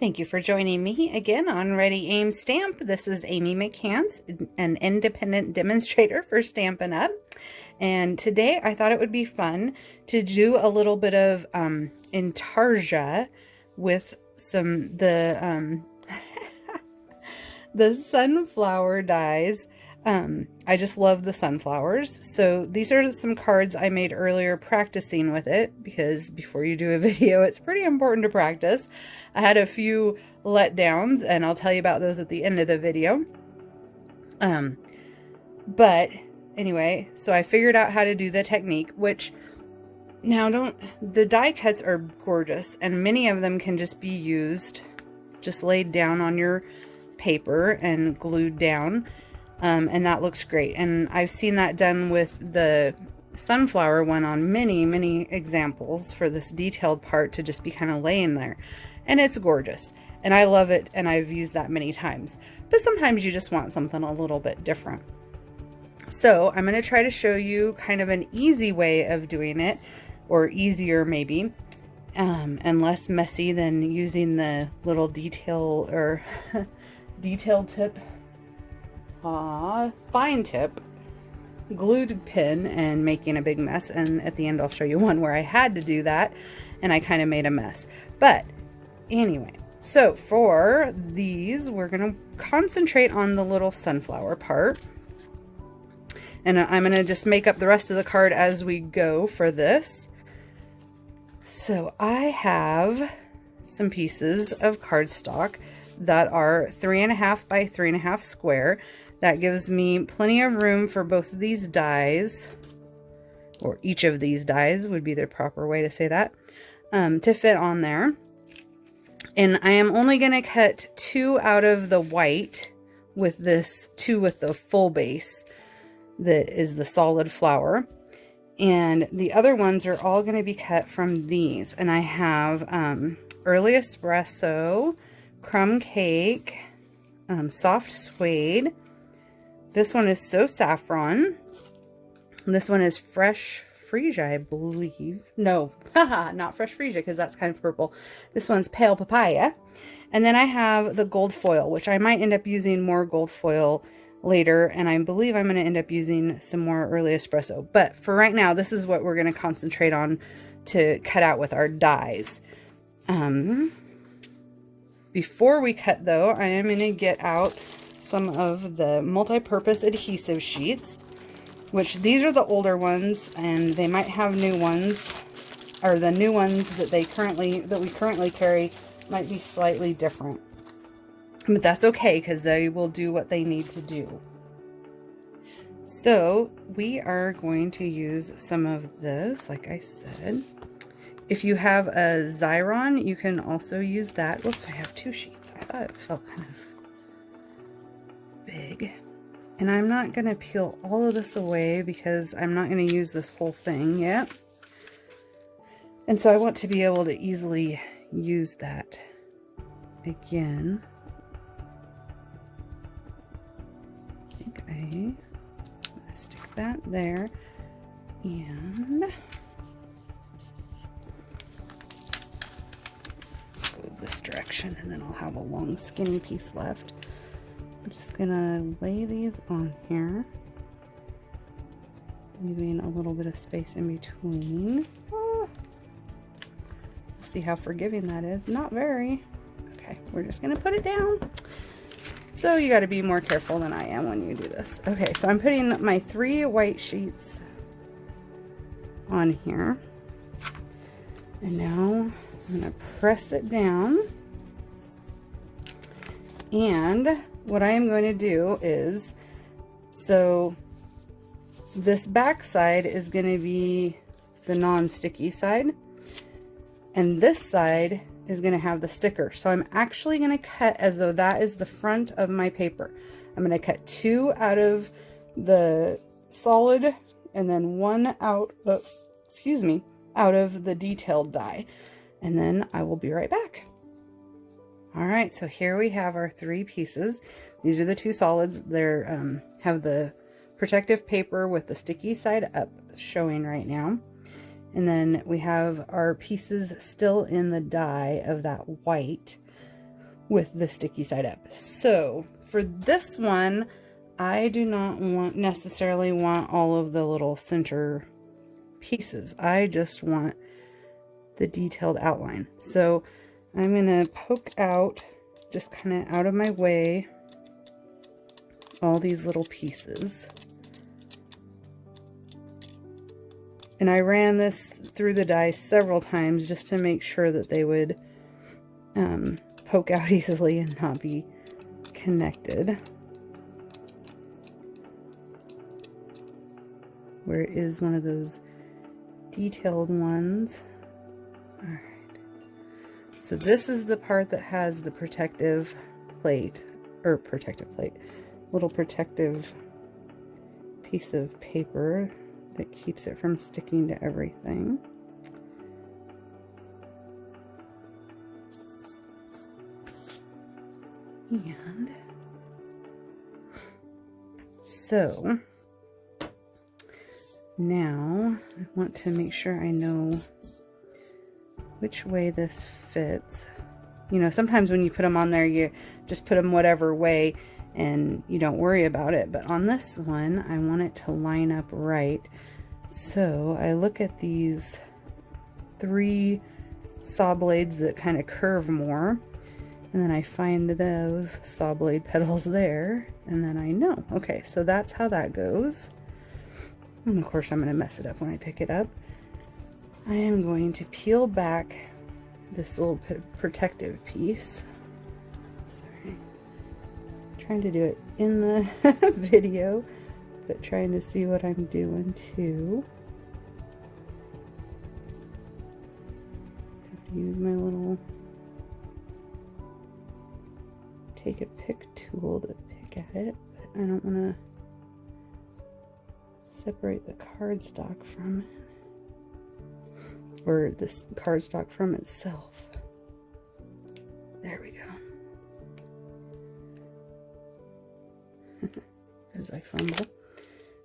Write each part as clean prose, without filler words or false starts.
Thank you for joining me again on Ready Aim Stamp. This is Amy McCants, an independent demonstrator for Stampin' Up! And today I thought it would be fun to do a little bit of Intarsia with the the sunflower dies. I just love the sunflowers. So these are some cards I made earlier practicing with it, because before you do a video, it's pretty important to practice. I had a few letdowns, and I'll tell you about those at the end of the video. But anyway, so I figured out how to do the technique, which now the die cuts are gorgeous, and many of them can just be used, just laid down on your paper and glued down. And that looks great. And I've seen that done with the sunflower one on many examples for this detailed part to just be kind of laying there. And it's gorgeous. And I love it. And I've used that many times. But sometimes you just want something a little bit different. So I'm going to try to show you kind of an easy way of doing it, or easier maybe, and less messy than using the little detail or detail tip. Fine tip glued pin and making a big mess. And at the end I'll show you one where I had to do that and I kind of made a mess. But anyway, so for these we're going to concentrate on the little sunflower part, and I'm going to just make up the rest of the card as we go for this. So I have some pieces of cardstock that are 3.5 by 3.5 square. That gives me plenty of room for both of these dies, or each of these dies would be the proper way to say that, to fit on there. And I am only going to cut 2 out of the white with this, 2 with the full base that is the solid flower. And the other ones are all going to be cut from these. And I have early espresso, crumb cake, soft suede. This one is so saffron. This one is fresh freesia, I believe. No, haha, not fresh freesia, because that's kind of purple. This one's pale papaya. And then I have the gold foil, which I might end up using more gold foil later. And I believe I'm going to end up using some more early espresso. But for right now, this is what we're going to concentrate on to cut out with our dies. Before we cut though, I am going to get out some of the multi-purpose adhesive sheets, which these are the older ones, and they might have new ones, or the new ones that we currently carry might be slightly different. But that's okay, because they will do what they need to do. So we are going to use some of this, like I said. If you have a Xyron, you can also use that. Whoops, I have 2 sheets. I thought it felt kind of big. And I'm not going to peel all of this away because I'm not going to use this whole thing yet. And so I want to be able to easily use that again. Okay, I'm going to stick that there, and go this direction, and then I'll have a long skinny piece left. I'm just gonna lay these on here, leaving a little bit of space in between. See how forgiving that is. Not very. Okay, we're just gonna put it down. So you got to be more careful than I am when you do this. Okay, so I'm putting my 3 white sheets on here. And now I'm going to press it down. And what I am going to do is, so this back side is going to be the non-sticky side. And this side is going to have the sticker. So I'm actually going to cut as though that is the front of my paper. I'm going to cut 2 out of the solid and then 1 out of, out of the detailed die. And then I will be right back. All right, so here we have our 3 pieces. These are the 2 solids. They're have the protective paper with the sticky side up showing right now. And then we have our pieces still in the die of that white. with the sticky side up. So for this one, I do not necessarily want all of the little center pieces. I just want the detailed outline. So I'm going to poke out, just kind of out of my way, all these little pieces. And I ran this through the die several times just to make sure that they would poke out easily and not be connected. Where it is one of those detailed ones. All right. So this is the part that has the protective plate, little protective piece of paper that keeps it from sticking to everything. And so now I want to make sure I know which way this fits. You know, sometimes when you put them on there, you just put them whatever way and you don't worry about it. But on this one, I want it to line up right. So I look at these 3 saw blades that kind of curve more. And then I find those saw blade petals there. And then I know, okay, so that's how that goes. And of course, I'm going to mess it up when I pick it up. I am going to peel back this little protective piece. Sorry. Trying to do it in the video, but trying to see what I'm doing too. Have to use my little take a pick tool to pick at it, but I don't want to separate the cardstock from it. Or this cardstock from itself. There we go. As I fumble.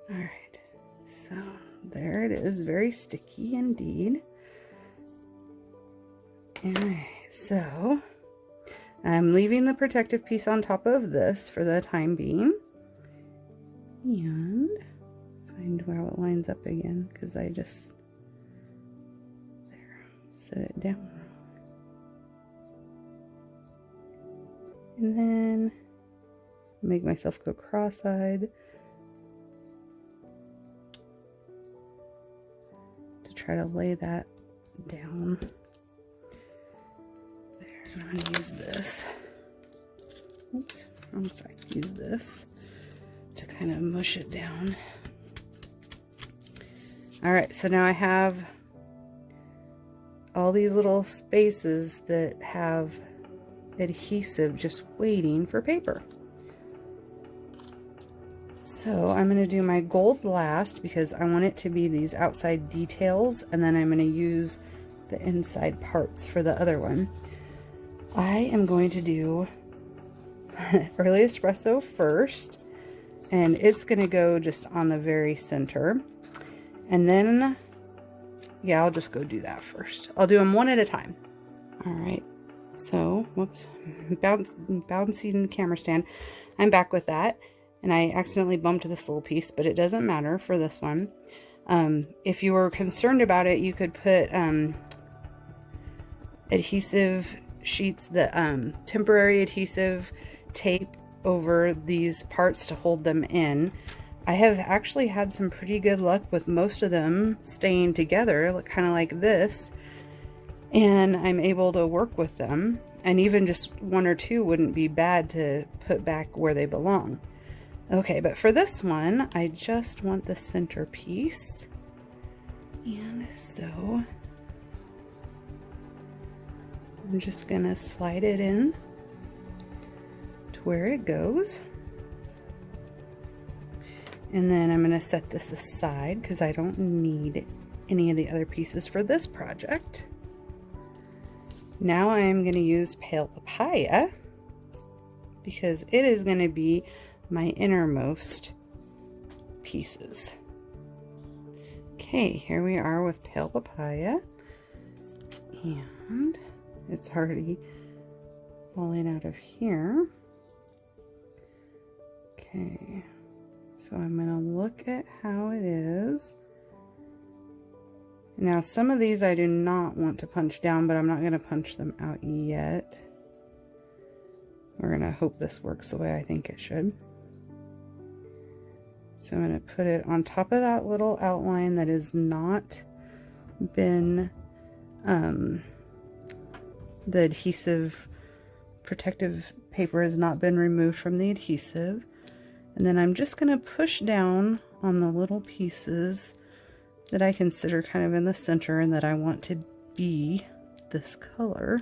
Alright, so there it is. Very sticky indeed. Alright, so I'm leaving the protective piece on top of this for the time being. And find how it lines up again, because I just set it down. And then make myself go cross-eyed to try to lay that down. There, I'm going to use this. Oops, wrong side. Use this to kind of mush it down. Alright, so now I have all these little spaces that have adhesive just waiting for paper. So I'm going to do my gold last because I want it to be these outside details, and then I'm going to use the inside parts for the other one. I am going to do early espresso first, and it's going to go just on the very center. And then, yeah, I'll just go do that first. I'll do them one at a time. All right. So, whoops, bouncing the camera stand. I'm back with that. And I accidentally bumped this little piece, but it doesn't matter for this one. If you were concerned about it, you could put adhesive sheets, the temporary adhesive tape over these parts to hold them in. I have actually had some pretty good luck with most of them staying together, kind of like this, and I'm able to work with them, and even just one or two wouldn't be bad to put back where they belong. Okay, but for this one, I just want the center piece, and so I'm just gonna slide it in to where it goes. And then I'm going to set this aside because I don't need any of the other pieces for this project. Now I'm going to use pale papaya because it is going to be my innermost pieces. Okay, here we are with pale papaya. And it's already falling out of here. Okay, so I'm going to look at how it is. Now, some of these I do not want to punch down, but I'm not going to punch them out yet. We're going to hope this works the way I think it should. So I'm going to put it on top of that little outline that has not been, the adhesive protective paper has not been removed from the adhesive. And then I'm just going to push down on the little pieces that I consider kind of in the center and that I want to be this color.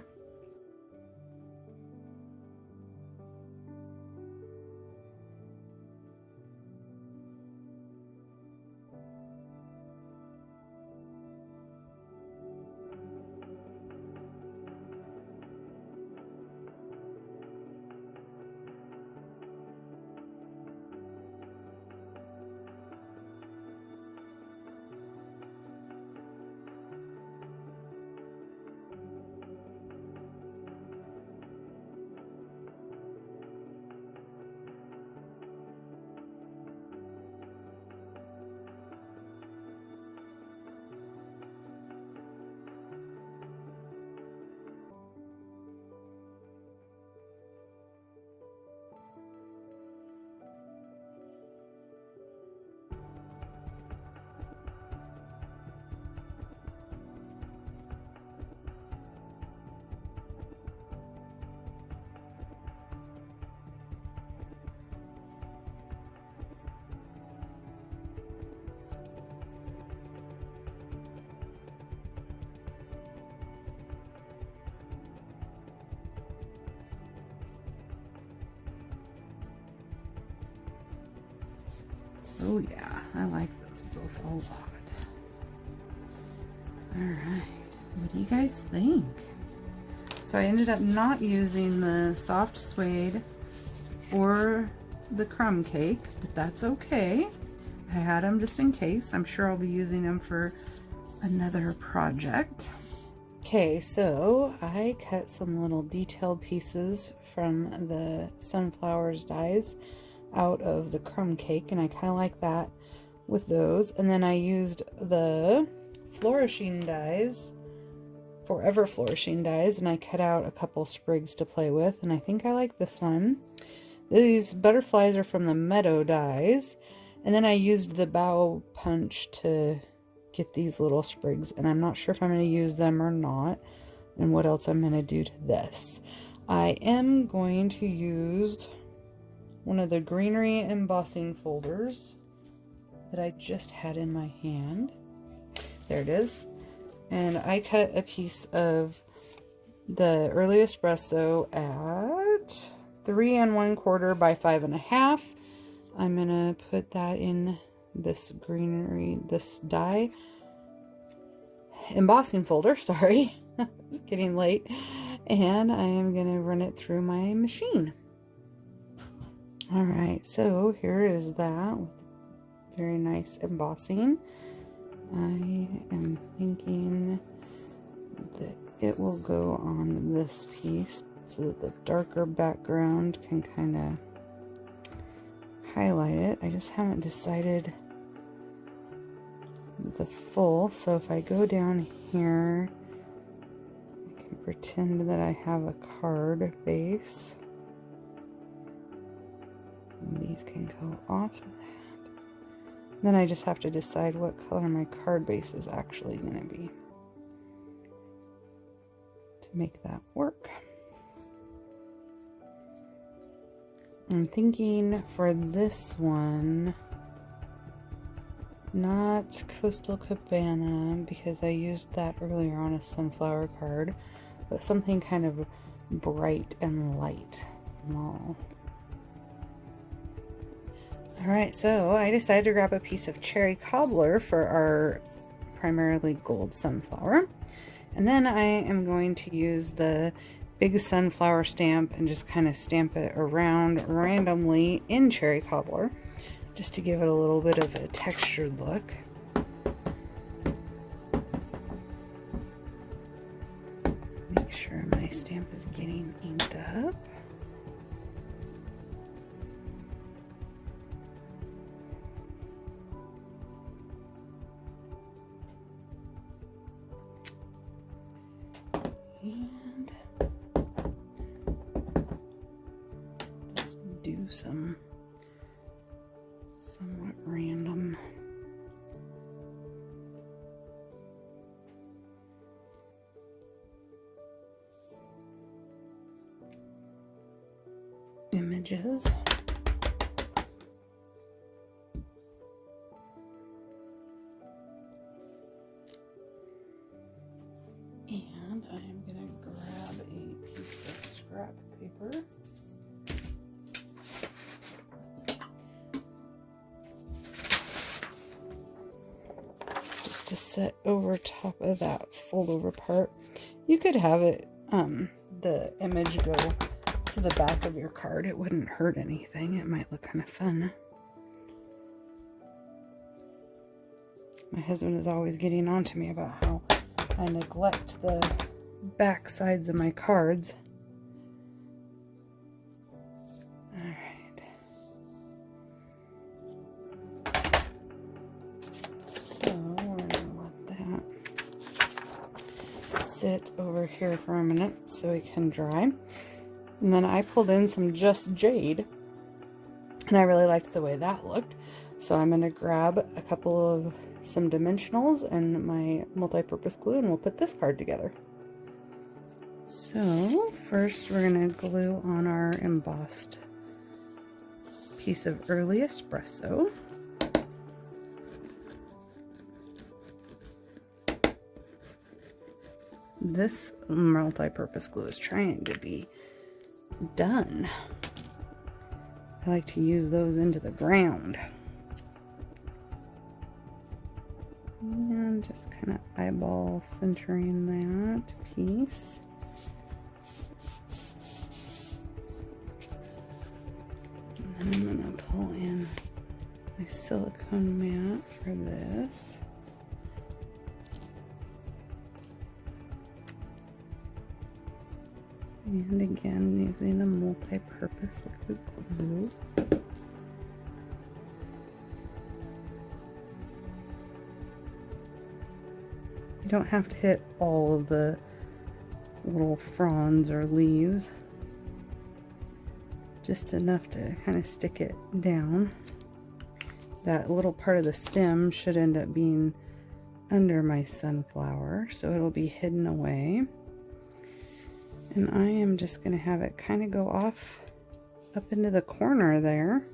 Oh yeah, I like those both a lot. Alright, what do you guys think? So I ended up not using the soft suede or the crumb cake, but that's okay. I had them just in case. I'm sure I'll be using them for another project. Okay, so I cut some little detailed pieces from the sunflowers dies out of the crumb cake, and I kind of like that with those. And then I used the flourishing dies, forever flourishing dies, and I cut out a couple sprigs to play with, and I think I like this one. These butterflies are from the meadow dies, and then I used the bow punch to get these little sprigs, and I'm not sure if I'm going to use them or not, and what else I'm going to do to this. I am going to use one of the greenery embossing folders that I just had in my hand. There it is. And I cut a piece of the early espresso at 3 1/4 by 5 1/2. I'm gonna put that in this greenery, this die embossing folder, sorry. It's getting late. And I am gonna run it through my machine. All right, so here is that with very nice embossing. I am thinking that it will go on this piece so that the darker background can kind of highlight it. I just haven't decided the full, so if I go down here, I can pretend that I have a card base. And these can go off of that. Then I just have to decide what color my card base is actually going to be to make that work. I'm thinking for this one, not Coastal Cabana, because I used that earlier on a sunflower card, but something kind of bright and light. Alright, so I decided to grab a piece of cherry cobbler for our primarily gold sunflower. And then I am going to use the big sunflower stamp and just kind of stamp it around randomly in cherry cobbler, just to give it a little bit of a textured look. Make sure my stamp is getting inked up. And just do some somewhat random images. And I am going to grab a piece of scrap paper. Just to set over top of that fold over part. You could have it, the image go to the back of your card. It wouldn't hurt anything. It might look kind of fun. My husband is always getting on to me about how I neglect the back sides of my cards. Alright. So we're going to let that sit over here for a minute so it can dry. And then I pulled in some Just Jade, and I really liked the way that looked. So I'm going to grab a couple of some dimensionals and my multi-purpose glue, and we'll put this card together. So first we're going to glue on our embossed piece of early espresso. This multi-purpose glue is trying to be done. I like to use those into the ground. And just kind of eyeball centering that piece. And then I'm going to pull in my silicone mat for this. And again, using the multi-purpose liquid glue. You don't have to hit all of the little fronds or leaves. Just enough to kind of stick it down. That little part of the stem should end up being under my sunflower, so it'll be hidden away. And I am just going to have it kind of go off up into the corner there.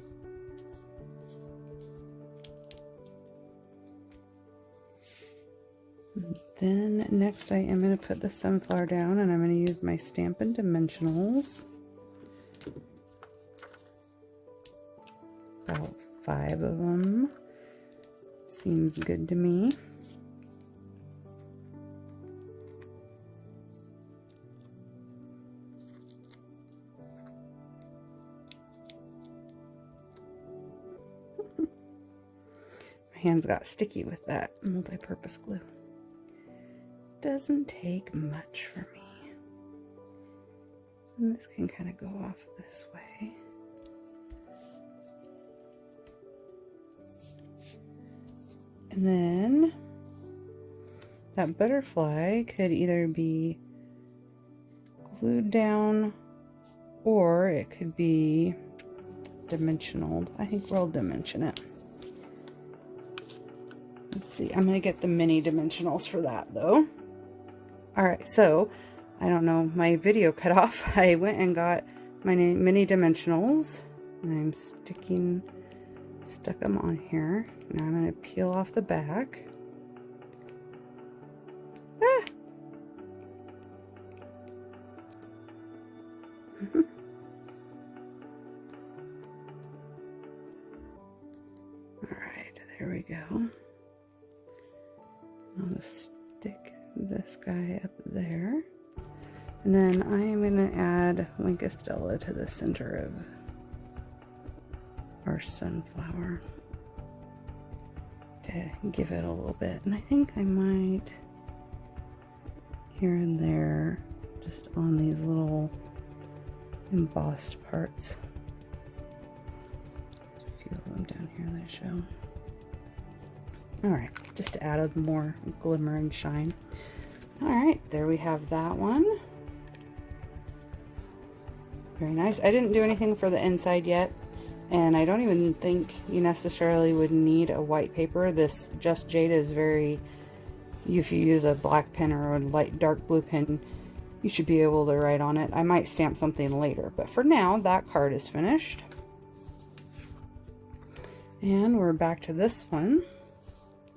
Then next I am going to put the sunflower down, and I'm going to use my Stampin' Dimensionals. About 5 of them. Seems good to me. My hands got sticky with that multi-purpose glue. Doesn't take much for me. And this can kind of go off this way. And then that butterfly could either be glued down or it could be dimensional. I think we'll dimension it. Let's see, I'm going to get the mini dimensionals for that though. Alright, so I don't know, my video cut off. I went and got my mini dimensionals, and I'm stuck them on here. Now I'm going to peel off the back. Ah! Alright, there we go. I'll just stick this guy up there. And then I am going to add Wink Stella to the center of our sunflower to give it a little bit. And I think I might here and there just on these little embossed parts. There's a few of them down here that show. Alright, just to add a more glimmer and shine. Alright, there we have that one. Very nice. I didn't do anything for the inside yet, and I don't even think you necessarily would need a white paper. This Just Jade is very, if you use a black pen or a light dark blue pen, you should be able to write on it. I might stamp something later, but for now, that card is finished. And we're back to this one,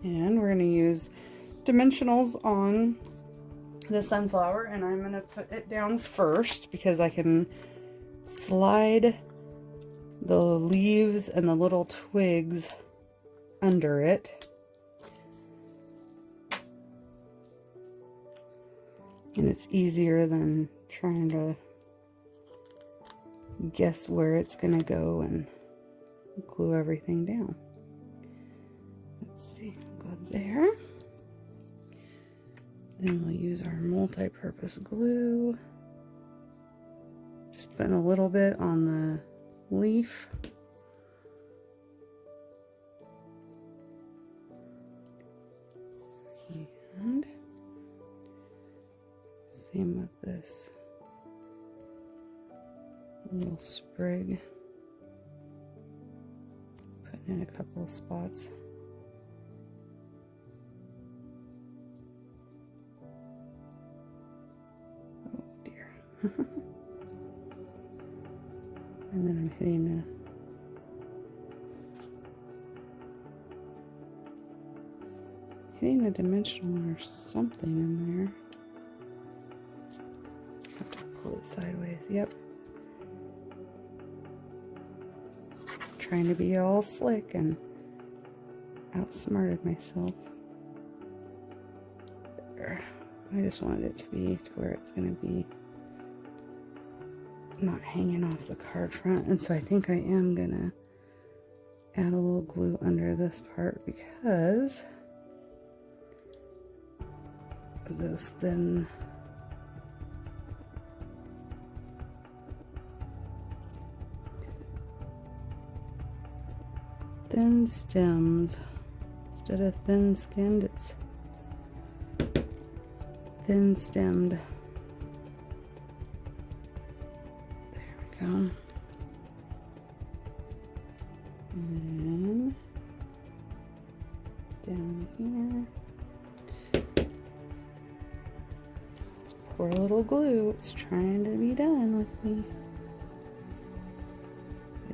and we're going to use dimensionals on the sunflower, and I'm going to put it down first because I can slide the leaves and the little twigs under it. And it's easier than trying to guess where it's going to go and glue everything down. Let's see, we'll go there. Then we'll use our multi-purpose glue. Just putting a little bit on the leaf. And same with this little sprig. Putting in a couple of spots. Oh dear. And then I'm hitting a dimensional or something in there. Have to pull it sideways. Yep. Trying to be all slick and outsmarted myself. There. I just wanted it to be to where it's going to be not hanging off the card front, and so I think I am gonna add a little glue under this part because of those thin stems. Instead of thin skinned, it's thin stemmed. Go. And down here. This poor little glue, it's trying to be done with me.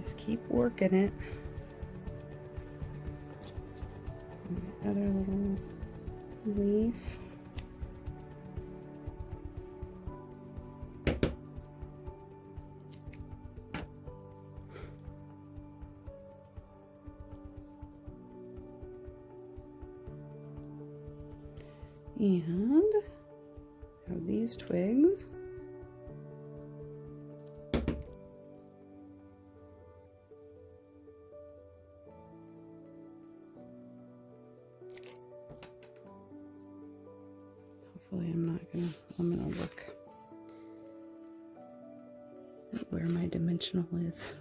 Just keep working it. Another little leaf. And have these twigs. Hopefully I'm gonna look at where my dimensional is.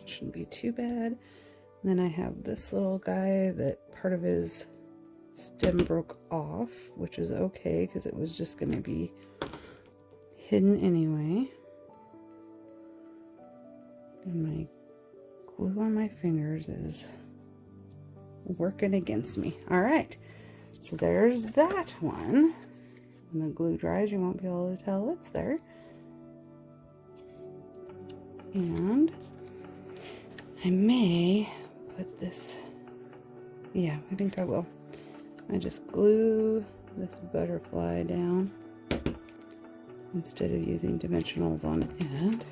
Shouldn't be too bad. Then I have this little guy that part of his stem broke off, which is okay because it was just going to be hidden anyway. And my glue on my fingers is working against me. All right, so there's that one. When the glue dries, you won't be able to tell it's there. And I may put this, yeah, I think I will. I just glue this butterfly down instead of using dimensionals on it.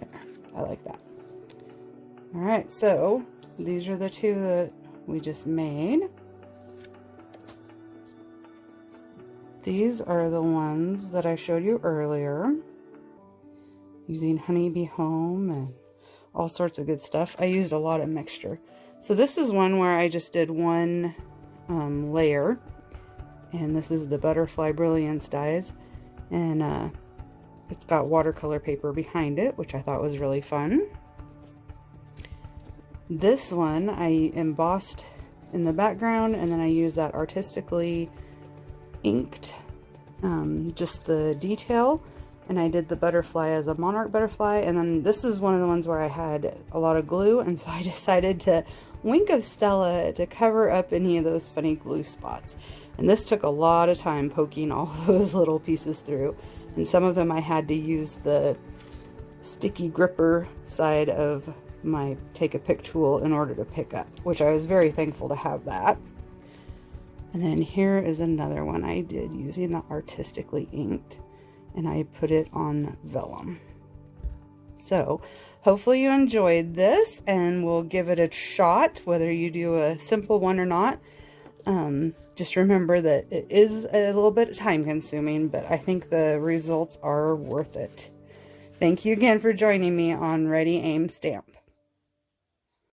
There, I like that. All right, so these are the two that we just made. These are the ones that I showed you earlier, using Honeybee Home and all sorts of good stuff. I used a lot of mixture. So this is one where I just did one layer, and this is the Butterfly Brilliance dies, and it's got watercolor paper behind it, which I thought was really fun. This one I embossed in the background, and then I used that artistically inked just the detail, and I did the butterfly as a monarch butterfly. And then this is one of the ones where I had a lot of glue, and so I decided to wink of Stella to cover up any of those funny glue spots. And this took a lot of time poking all those little pieces through, and some of them I had to use the sticky gripper side of my take a pick tool in order to pick up, which I was very thankful to have that. And then here is another one I did using the artistically inked, and I put it on vellum. So hopefully you enjoyed this, and we'll give it a shot whether you do a simple one or not. Just remember that it is a little bit time consuming, but I think the results are worth it. Thank you again for joining me on Ready, Aim, Stamp.